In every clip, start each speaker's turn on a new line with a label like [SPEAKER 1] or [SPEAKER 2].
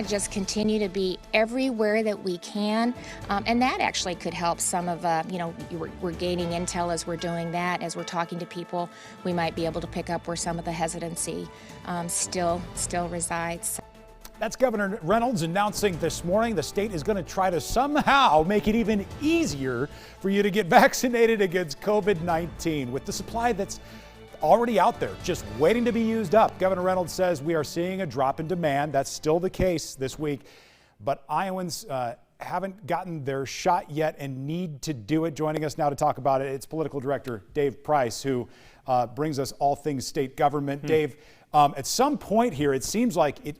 [SPEAKER 1] Just continue to be everywhere that we can, and that actually could help some of, we're gaining intel as we're doing that, as we're talking to people. We might be able to pick up where some of the hesitancy still resides.
[SPEAKER 2] That's Governor Reynolds announcing this morning the state is going to try to somehow make it even easier for you to get vaccinated against COVID-19 with the supply that's already out there, just waiting to be used up. Governor Reynolds says we are seeing a drop in demand. That's still the case this week, but Iowans haven't gotten their shot yet and need to do it. Joining us now to talk about it, it's Political Director Dave Price, who brings us all things state government. Dave, at some point here, it seems like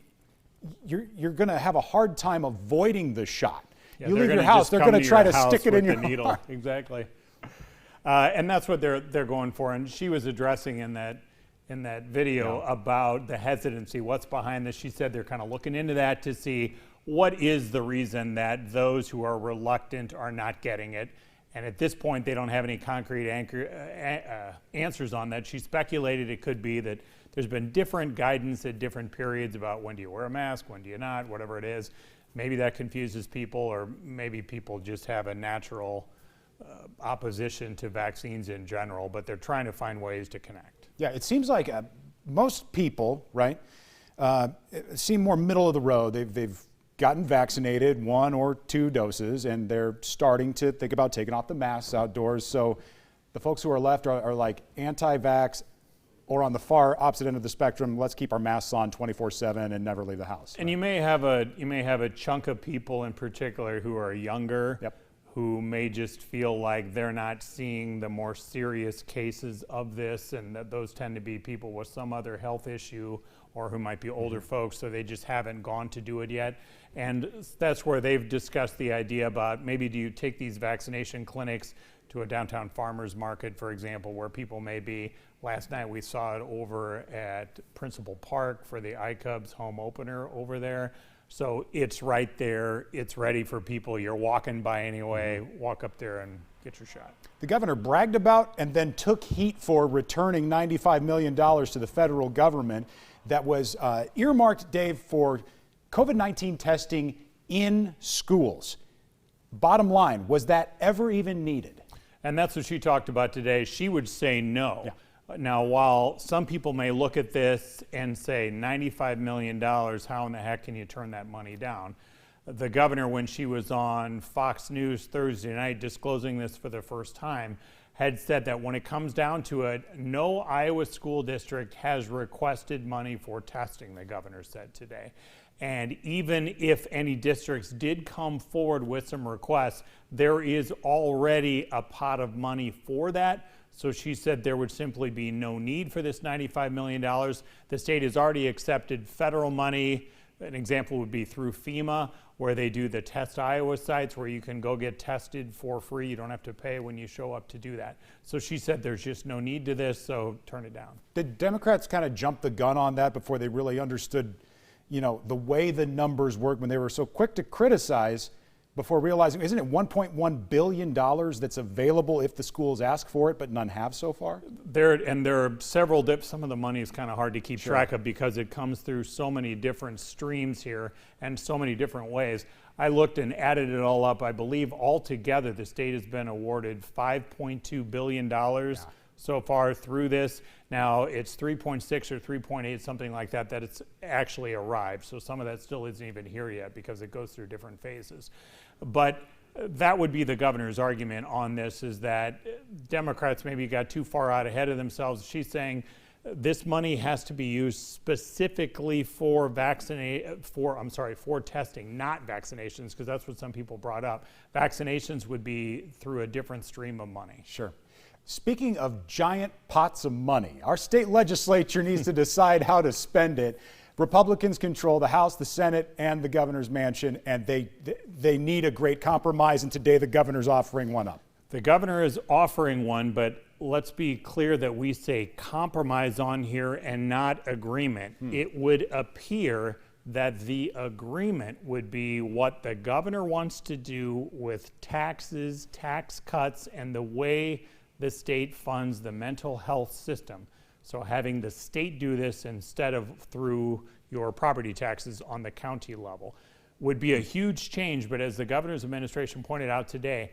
[SPEAKER 2] you're going to have a hard time avoiding the shot.
[SPEAKER 3] Yeah,
[SPEAKER 2] you leave your house, they're going to try to stick it in your
[SPEAKER 3] needle.
[SPEAKER 2] heart.
[SPEAKER 3] Exactly. And that's what they're going for. And she was addressing in that video about the hesitancy, what's behind this. She said they're kind of looking into that to see what is the reason that those who are reluctant are not getting it. And at this point, they don't have any concrete answers on that. She speculated it could be that there's been different guidance at different periods about when do you wear a mask, when do you not, whatever it is. Maybe that confuses people, or maybe people just have a natural opposition to vaccines in general, but they're trying to find ways to connect.
[SPEAKER 2] Yeah, it seems like most people, right, seem more middle of the road. They've gotten vaccinated 1 or 2 doses, and they're starting to think about taking off the masks outdoors. So the folks who are left are like anti-vax, or on the far opposite end of the spectrum, let's keep our masks on 24/7 and never leave the house.
[SPEAKER 3] And you may have a chunk of people in particular who are younger.
[SPEAKER 2] Yep.
[SPEAKER 3] Who may just feel like they're not seeing the more serious cases of this, and that those tend to be people with some other health issue, or who might be older folks, so they just haven't gone to do it yet. And that's where they've discussed the idea about maybe do you take these vaccination clinics to a downtown farmers market, for example, where people may be. Last night we saw it over at Principal Park for the iCubs home opener over there. So it's right there, it's ready for people. You're walking by anyway, walk up there and get your shot.
[SPEAKER 2] The governor bragged about and then took heat for returning $95 million to the federal government that was earmarked, Dave, for COVID-19 testing in schools. Bottom line, was that ever even needed?
[SPEAKER 3] And that's what she talked about today. She would say no.
[SPEAKER 2] Yeah.
[SPEAKER 3] Now, while some people may look at this and say $95 million, how in the heck can you turn that money down? The governor, when she was on Fox News Thursday night disclosing this for the first time, had said that when it comes down to it, no Iowa school district has requested money for testing, the governor said today. And even if any districts did come forward with some requests, there is already a pot of money for that. So she said there would simply be no need for this $95 million. The state has already accepted federal money. An example would be through FEMA, where they do the Test Iowa sites where you can go get tested for free. You don't have to pay when you show up to do that. So she said there's just no need to this, so turn it down.
[SPEAKER 2] Did Democrats kind of jump the gun on that before they really understood, the way the numbers work, when they were so quick to criticize before realizing, isn't it $1.1 billion that's available if the schools ask for it, but none have so far?
[SPEAKER 3] There are several dips. Some of the money is kind of hard to keep track of because it comes through so many different streams here and so many different ways. I looked and added it all up. I believe altogether the state has been awarded $5.2 billion so far through this. Now it's 3.6 or 3.8, something like that, that it's actually arrived. So some of that still isn't even here yet because it goes through different phases. But that would be the governor's argument on this, is that Democrats maybe got too far out ahead of themselves. She's saying this money has to be used specifically for testing, not vaccinations, because that's what some people brought up. Vaccinations would be through a different stream of money.
[SPEAKER 2] Sure. Speaking of giant pots of money, our state legislature needs to decide how to spend it. Republicans control the House, the Senate, and the governor's mansion, and they need a great compromise, and today the governor's offering one up.
[SPEAKER 3] The governor is offering one, but let's be clear that we say compromise on here and not agreement. It would appear that the agreement would be what the governor wants to do with taxes, tax cuts, and the way the state funds the mental health system. So having the state do this instead of through, your property taxes on the county level. Would be a huge change, but as the governor's administration pointed out today,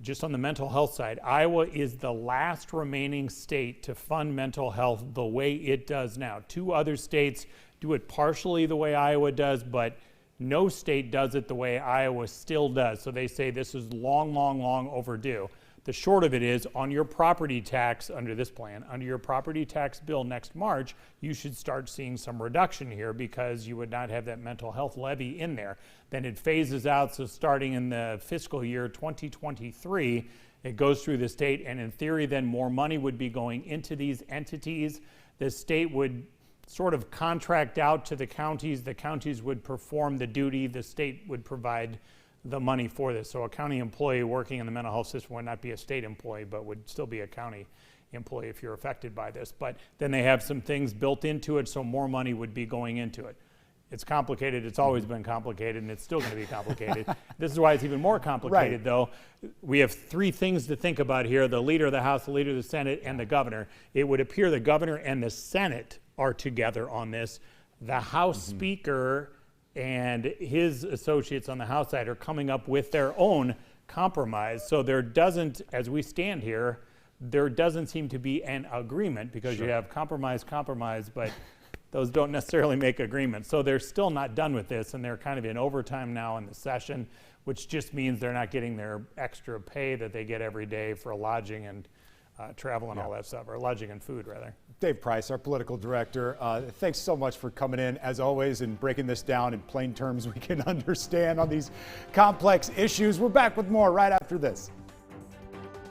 [SPEAKER 3] just on the mental health side, Iowa is the last remaining state to fund mental health the way it does now. 2 other states do it partially the way Iowa does, but no state does it the way Iowa still does. So they say this is long, long, long overdue. The short of it is, on your property tax under this plan, under your property tax bill next March, you should start seeing some reduction here because you would not have that mental health levy in there. Then it phases out, so starting in the fiscal year 2023, it goes through the state, and in theory then more money would be going into these entities. The state would sort of contract out to the counties would perform the duty, the state would provide the money for this. So a county employee working in the mental health system would not be a state employee, but would still be a county employee if you're affected by this. But then they have some things built into it, so more money would be going into it. It's complicated, it's always been complicated, and it's still gonna be complicated. This is why it's even more complicated,
[SPEAKER 2] Right.
[SPEAKER 3] though. We have 3 things to think about here: the leader of the House, the leader of the Senate, and the governor. It would appear the governor and the Senate are together on this. The House Speaker and his associates on the House side are coming up with their own compromise. So there doesn't, as we stand here, there doesn't seem to be an agreement, because you have compromise, but those don't necessarily make agreements. So they're still not done with this, and they're kind of in overtime now in the session, which just means they're not getting their extra pay that they get every day for lodging and travel and all that stuff, or lodging and food rather.
[SPEAKER 2] Dave Price, our political director, thanks so much for coming in, as always, and breaking this down in plain terms we can understand on these complex issues. We're back with more right after this.